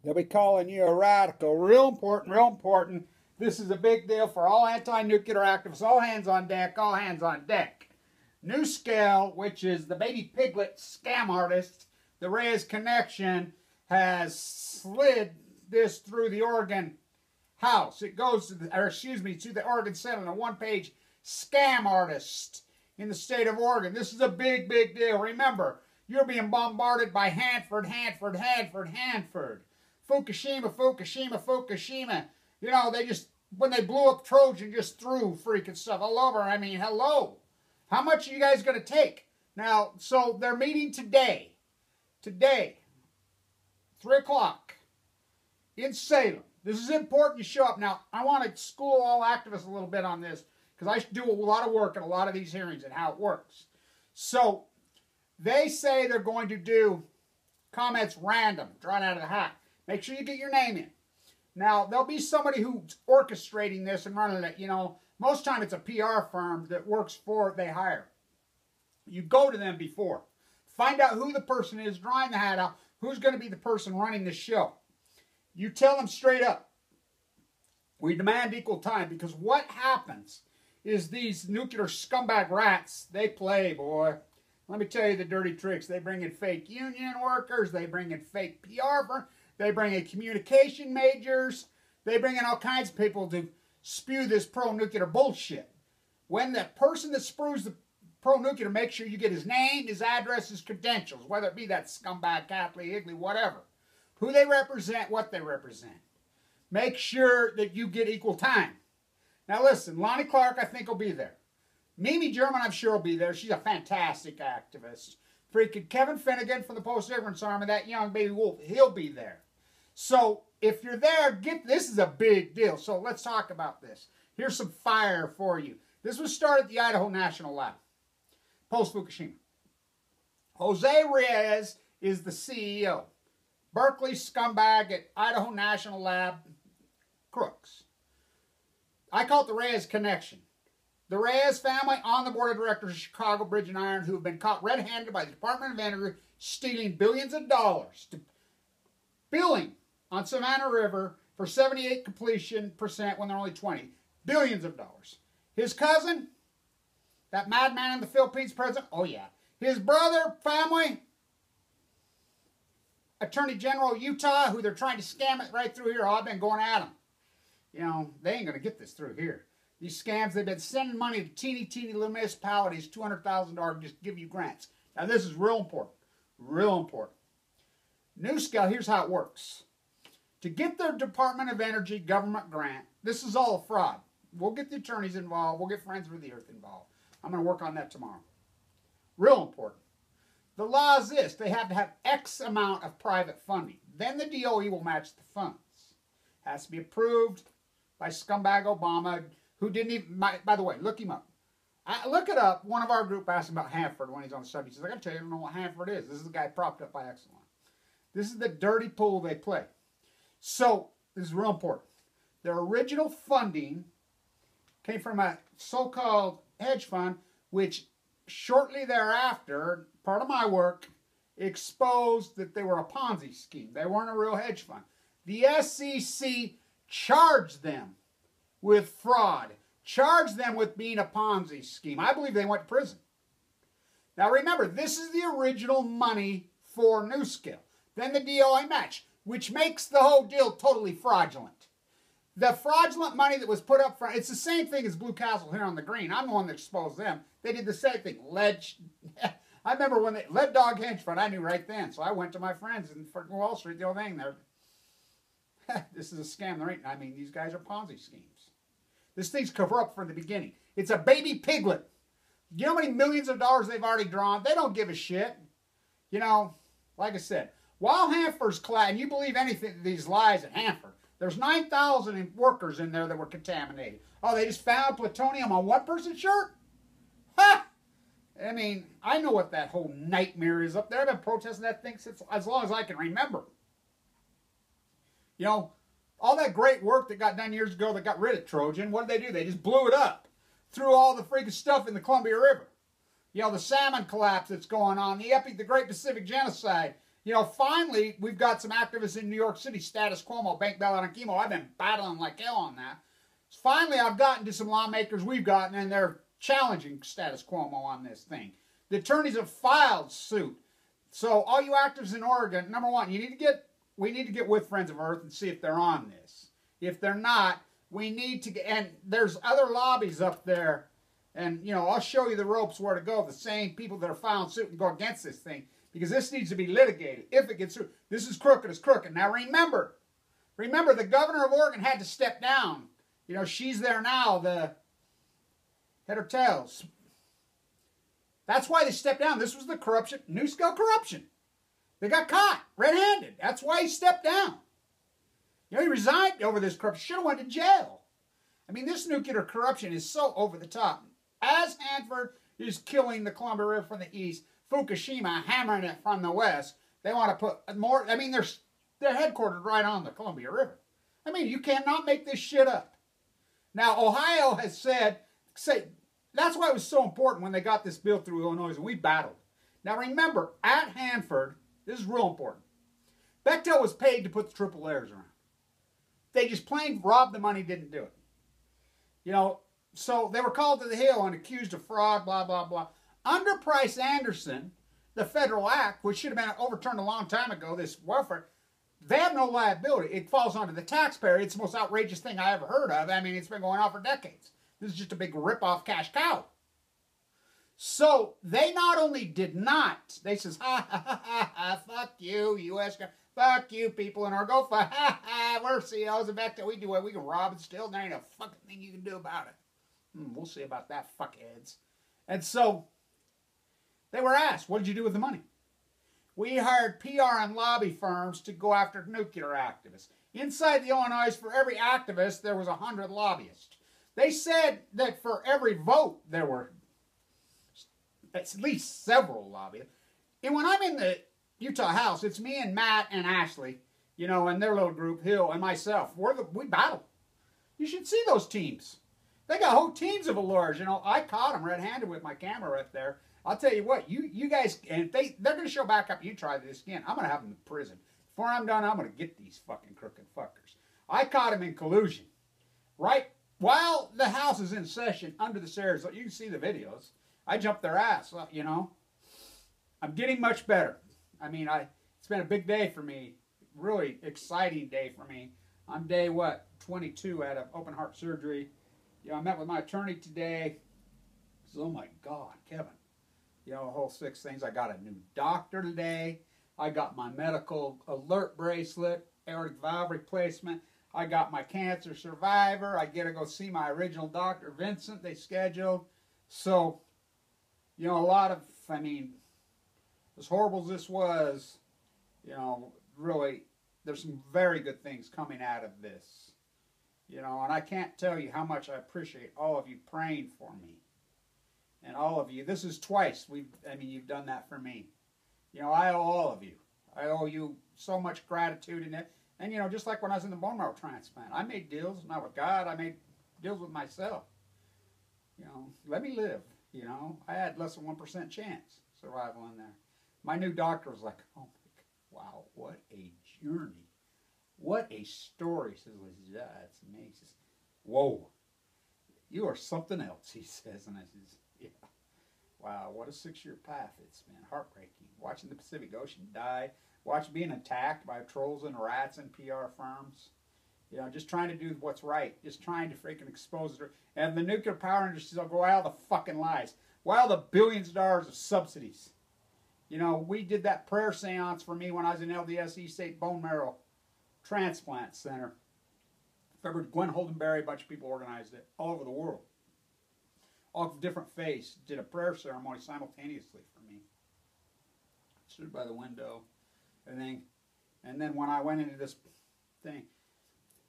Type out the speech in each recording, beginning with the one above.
They'll be calling you a radical. Real important, real important. This is a big deal for all anti-nuclear activists. All hands on deck, all hands on deck. NUSCALE, which is the baby piglet scam artist, the Reyes connection, has slid this through the Oregon House. It goes to the Oregon Senate, a one-page scam artist in the state of Oregon. This is a big, big deal. Remember, you're being bombarded by Hanford. Fukushima, Fukushima, Fukushima. You know, they just, when they blew up Trojan, just threw freaking stuff all over. I mean, hello. How much are you guys going to take? Now, so they're meeting today, 3 o'clock in Salem. This is important you show up. Now, I want to school all activists a little bit on this because I do a lot of work at a lot of these hearings and how it works. So, they say they're going to do comments random, drawn out of the hat. Make sure you get your name in. Now, there'll be somebody who's orchestrating this and running it. You know, most time it's a PR firm that works for, they hire. You go to them before. Find out who the person is, drawing the hat out, who's going to be the person running the show. You tell them straight up, we demand equal time, because what happens is these nuclear scumbag rats, they play, boy. Let me tell you the dirty tricks. They bring in fake union workers. They bring in fake PR firms. They bring in communication majors. They bring in all kinds of people to spew this pro-nuclear bullshit. When the person that spews the pro-nuclear, make sure you get his name, his address, his credentials, whether it be that scumbag, Kathryn Higley, whatever. Who they represent, what they represent. Make sure that you get equal time. Now listen, Lonnie Clark, I think, will be there. Mimi German, I'm sure, will be there. She's a fantastic activist. Freaking Kevin Finnegan from the Post-Difference Army, that young baby wolf, he'll be there. So if you're there, this is a big deal. So let's talk about this. Here's some fire for you. This was started at the Idaho National Lab, post-Fukushima. Jose Reyes is the CEO. Berkeley scumbag at Idaho National Lab, crooks. I call it the Reyes connection. The Reyes family on the board of directors of Chicago Bridge and Iron, who have been caught red-handed by the Department of Energy stealing billions of dollars, billing on Savannah River for 78% completion when they're only 20. Billions of dollars. His cousin, that madman in the Philippines president, oh yeah. His brother, family, Attorney General of Utah, who they're trying to scam it right through here. Oh, I've been going at them. You know, they ain't going to get this through here. These scams, they've been sending money to teeny little municipalities, $200,000 just to give you grants. Now, this is real important. Real important. NUSCALE, here's how it works. To get their Department of Energy government grant, this is all a fraud. We'll get the attorneys involved. We'll get Friends with the Earth involved. I'm going to work on that tomorrow. Real important. The law is this. They have to have X amount of private funding. Then the DOE will match the funds. Has to be approved by scumbag Obama, who didn't even, by the way, look him up. Look it up. One of our group asked him about Hanford when he's on the subject. He says, I got to tell you, I don't know what Hanford is. This is the guy propped up by Exelon. This is the dirty pool they play. So, this is real important. Their original funding came from a so-called hedge fund, which shortly thereafter, part of my work, exposed that they were a Ponzi scheme. They weren't a real hedge fund. The SEC charged them with fraud, charged them with being a Ponzi scheme. I believe they went to prison. Now remember, this is the original money for NUSCALE. Then the DOE match, which makes the whole deal totally fraudulent. The fraudulent money that was put up front, it's the same thing as Blue Castle here on the green. I'm the one that exposed them. They did the same thing. I remember when they, Lead Dog Hedge Fund, I knew right then. So I went to my friends in Wall Street, the old thing there. This is a scam. There ain't, I mean, these guys are Ponzi schemes. This thing's covered up from the beginning. It's a baby piglet. You know how many millions of dollars they've already drawn? They don't give a shit. You know, like I said, while Hanford's clad, and you believe anything, these lies at Hanford, there's 9,000 workers in there that were contaminated. Oh, they just found plutonium on one person's shirt? Ha! I mean, I know what that whole nightmare is up there. I've been protesting that thing since as long as I can remember. You know, all that great work that got done years ago that got rid of Trojan, what did they do? They just blew it up. Threw all the freaking stuff in the Columbia River. You know, the salmon collapse that's going on, the Great Pacific Genocide. You know, finally, we've got some activists in New York City, status quo, bank ballot on chemo. I've been battling like hell on that. Finally, I've gotten to some lawmakers we've gotten, and they're challenging status quo on this thing. The attorneys have filed suit. So all you activists in Oregon, number one, we need to get with Friends of Earth and see if they're on this. If they're not, we need to get, and there's other lobbies up there, and, you know, I'll show you the ropes where to go, the same people that are filing suit and go against this thing. Because this needs to be litigated. If it gets through, this is crooked as crooked. Now remember, the governor of Oregon had to step down. You know, she's there now, the head or tails. That's why they stepped down. This was the corruption, NUSCALE corruption. They got caught red-handed. That's why he stepped down. You know, he resigned over this corruption. Should have went to jail. I mean, this nuclear corruption is so over the top. As Hanford is killing the Columbia River from the east, Fukushima hammering it from the west. They want to put more. I mean, they're headquartered right on the Columbia River. I mean, you cannot make this shit up. Now, Ohio has said, that's why it was so important when they got this bill through Illinois, and we battled. Now, remember, at Hanford, this is real important. Bechtel was paid to put the triple layers around. They just plain robbed the money, didn't do it. You know, so they were called to the Hill and accused of fraud, blah, blah, blah. Under Price-Anderson, the federal act, which should have been overturned a long time ago, this welfare, they have no liability. It falls onto the taxpayer. It's the most outrageous thing I ever heard of. I mean, it's been going on for decades. This is just a big rip-off cash cow. So they not only did not, they says, ha, ha, ha, ha, ha, fuck you, U.S. Fuck you, people in our go, ha, ha, we're CEOs, in fact, we do it, we can rob and steal, there ain't a fucking thing you can do about it. We'll see about that, fuckheads. And so, they were asked, what did you do with the money? We hired PR and lobby firms to go after nuclear activists. Inside the Illinois, for every activist, there was 100 lobbyists. They said that for every vote, there were at least several lobbyists. And when I'm in the Utah House, it's me and Matt and Ashley, you know, and their little group, Hill and myself. We battle. You should see those teams. They got whole teams of lawyers. You know, I caught them red-handed with my camera right there. I'll tell you what, you guys, and if they're going to show back up, you try this again, I'm going to have them in prison. Before I'm done, I'm going to get these fucking crooked fuckers. I caught them in collusion. Right while the House is in session under the stairs, you can see the videos. I jumped their ass, you know. I'm getting much better. I mean, it's been a big day for me. Really exciting day for me. I'm day, 22 out of open heart surgery. You know, I met with my attorney today. So, oh my God, Kevin. You know, a whole 6 things. I got a new doctor today. I got my medical alert bracelet, aortic valve replacement. I got my cancer survivor. I get to go see my original doctor, Vincent. They scheduled. So, you know, a lot of, I mean, as horrible as this was, you know, really, there's some very good things coming out of this. You know, and I can't tell you how much I appreciate all of you praying for me. And all of you, this is twice you've done that for me. You know, I owe all of you. I owe you so much gratitude in it. And, you know, just like when I was in the bone marrow transplant, I made deals, not with God, I made deals with myself. You know, let me live, you know. I had less than 1% chance survival in there. My new doctor was like, oh my God, wow, what a journey. What a story. He says, yeah, it's amazing. He says, whoa, you are something else, he says. And I says, yeah. Wow, what a 6-year path it's been. Heartbreaking. Watching the Pacific Ocean die. Watching being attacked by trolls and rats and PR firms. You know, just trying to do what's right. Just trying to freaking expose it. And the nuclear power industry will go out the fucking lies. Why all the billions of dollars of subsidies? You know, we did that prayer seance for me when I was in LDS East State Bone Marrow Transplant Center. Remember, Gwen Holdenberry, a bunch of people organized it all over the world. All of different faiths did a prayer ceremony simultaneously for me. Stood by the window. And then when I went into this thing,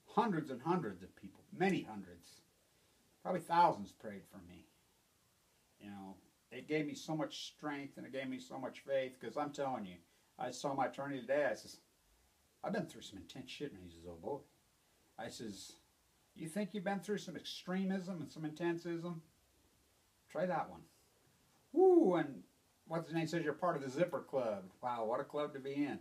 hundreds and hundreds of people, many hundreds, probably thousands prayed for me. You know, it gave me so much strength and it gave me so much faith, because I'm telling you, I saw my attorney today. I says, I've been through some intense shit. And he says, oh boy. I says, you think you've been through some extremism and some intensism? Try that one. Woo, and what's his name says you're part of the Zipper Club. Wow, what a club to be in.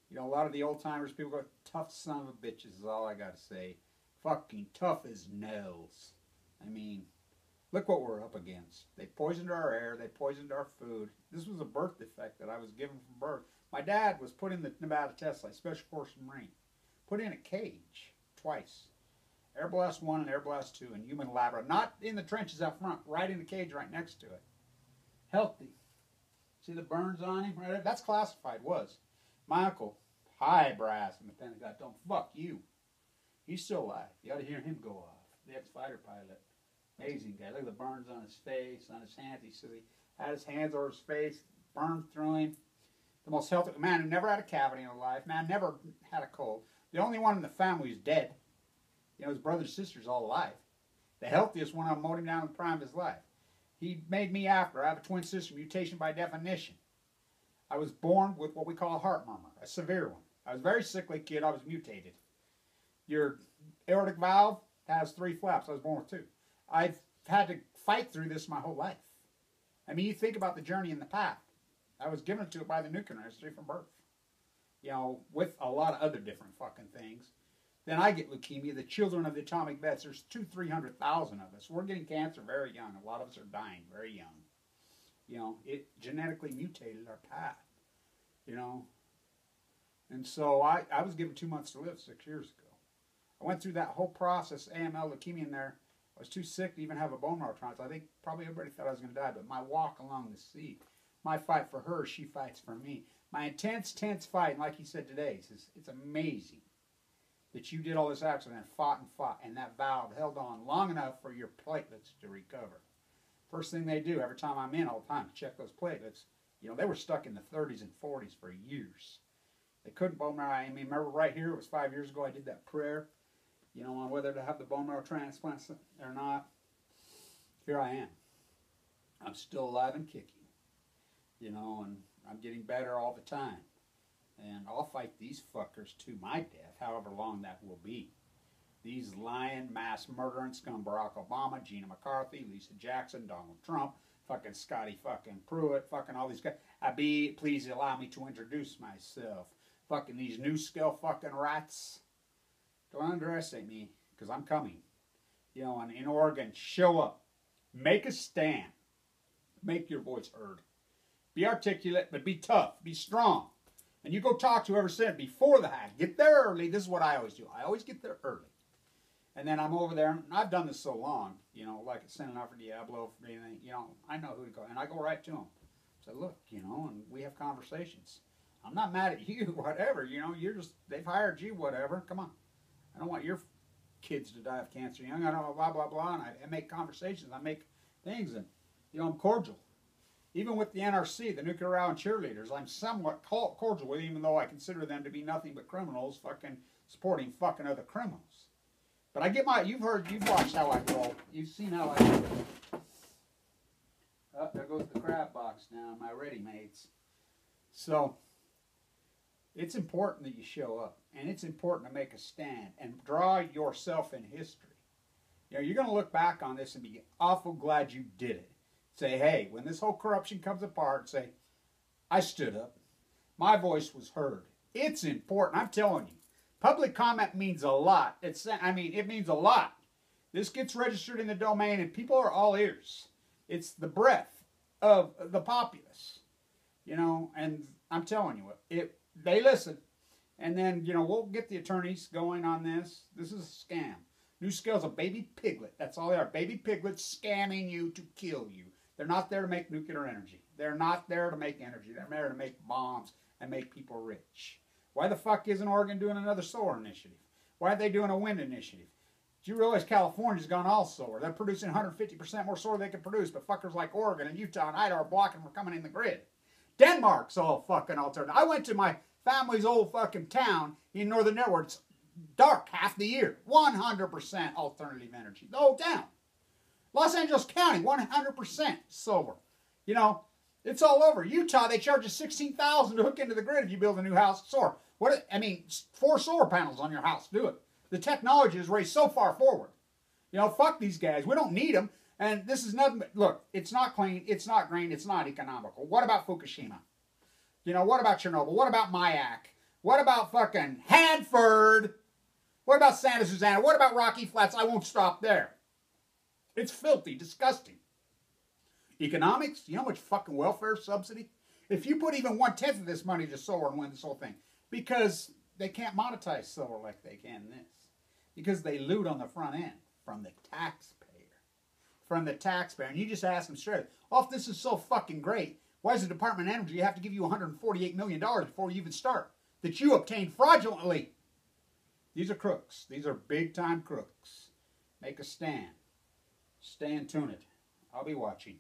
You know, a lot of the old timers, people go, tough son of a bitches is all I got to say. Fucking tough as nails. I mean, look what we're up against. They poisoned our air. They poisoned our food. This was a birth defect that I was given from birth. My dad was put in the Nevada test site, Special Forces Marine. Put in a cage twice. Air Blast 1 and Air Blast 2 in human laboratory. Not in the trenches out front, right in the cage right next to it. Healthy. See the burns on him? Right there? That's classified, was. My uncle, high brass in the Pentagon, don't fuck you. He's still alive. You ought to hear him go off. The ex-fighter pilot. Amazing guy. Look at the burns on his face, on his hands. He said he had his hands over his face, burned through him. The most healthy man who never had a cavity in his life. Man never had a cold. The only one in the family who's dead. You know, his brother and sister's all alive. The healthiest one of them mowed him down in the prime of his life. He made me after. I have a twin sister, mutation by definition. I was born with what we call a heart murmur, a severe one. I was a very sickly kid. I was mutated. Your aortic valve has 3 flaps. I was born with 2. I've had to fight through this my whole life. I mean, you think about the journey in the path. I was given to it by the nuclear industry from birth. You know, with a lot of other different fucking things. Then I get leukemia. The children of the atomic vets, there's 300,000 of us. We're getting cancer very young. A lot of us are dying very young. You know, it genetically mutated our path. You know. And so I was given 2 months to live 6 years ago. I went through that whole process, AML, leukemia in there. I was too sick to even have a bone marrow transplant. I think probably everybody thought I was going to die, but my walk along the sea, my fight for her, she fights for me. My intense, tense fight, and like he said today, it's amazing that you did all this accident, fought, and that valve held on long enough for your platelets to recover. First thing they do, every time I'm in all the time, to check those platelets, you know, they were stuck in the 30s and 40s for years. They couldn't bone marrow. I mean, remember right here, it was 5 years ago, I did that prayer, you know, on whether to have the bone marrow transplant or not. Here I am. I'm still alive and kicking, you know, and I'm getting better all the time. And I'll fight these fuckers to my death, however long that will be. These lying, mass murdering scum, Barack Obama, Gina McCarthy, Lisa Jackson, Donald Trump, fucking Scotty fucking Pruitt, fucking all these guys. Please allow me to introduce myself. Fucking these NUSCALE fucking rats. Don't underestimate me, because I'm coming. You know, and in Oregon, show up. Make a stand. Make your voice heard. Be articulate, but be tough. Be strong. And you go talk to whoever said before the hack. Get there early. This is what I always do. I always get there early. And then I'm over there. And I've done this so long. You know, like sending out for Diablo, for anything. You know, I know who to go. And I go right to them. Say, look, you know, and we have conversations. I'm not mad at you, whatever. You know, you're just, they've hired you, whatever. Come on. I don't want your kids to die of cancer young. I don't know, blah, blah, blah. And I make conversations. I make things. And, you know, I'm cordial. Even with the NRC, the Nuclear Round cheerleaders, I'm somewhat cordial with, even though I consider them to be nothing but criminals, fucking supporting fucking other criminals. But I get my, you've watched how I roll. You've seen how I roll. Oh, there goes the crab box now, my ready-mates. So, it's important that you show up. And it's important to make a stand and draw yourself in history. You know, you're going to look back on this and be awful glad you did it. Say, hey, when this whole corruption comes apart, say, I stood up. My voice was heard. It's important. I'm telling you. Public comment means a lot. It means a lot. This gets registered in the domain, and people are all ears. It's the breath of the populace. You know, and I'm telling you, they listen. And then, you know, we'll get the attorneys going on this. This is a scam. NUSCALE's a baby piglet. That's all they are. Baby piglets scamming you to kill you. They're not there to make nuclear energy. They're not there to make energy. They're there to make bombs and make people rich. Why the fuck isn't Oregon doing another solar initiative? Why are they doing a wind initiative? Do you realize California's gone all solar? They're producing 150% more solar they can produce, but fuckers like Oregon and Utah and Idaho are blocking from coming in the grid. Denmark's all fucking alternative. I went to my family's old fucking town in northern Network. It's dark half the year. 100% alternative energy. The whole town. Los Angeles County, 100% solar. You know, it's all over. Utah, they charge you $16,000 to hook into the grid if you build a new house. Solar. 4 solar panels on your house. Do it. The technology is raised so far forward. You know, fuck these guys. We don't need them. And this is nothing but, look, it's not clean, it's not green, it's not economical. What about Fukushima? You know, what about Chernobyl? What about Mayak? What about fucking Hanford? What about Santa Susana? What about Rocky Flats? I won't stop there. It's filthy, disgusting. Economics, you know how much fucking welfare subsidy? If you put even 1/10 of this money to solar and wind, this whole thing, because they can't monetize solar like they can this. Because they loot on the front end from the taxpayer. From the taxpayer. And you just ask them straight, oh, if this is so fucking great, why does the Department of Energy have to give you $148 million before you even start? That you obtained fraudulently. These are crooks. These are big-time crooks. Make a stand. Stay and tune it. I'll be watching.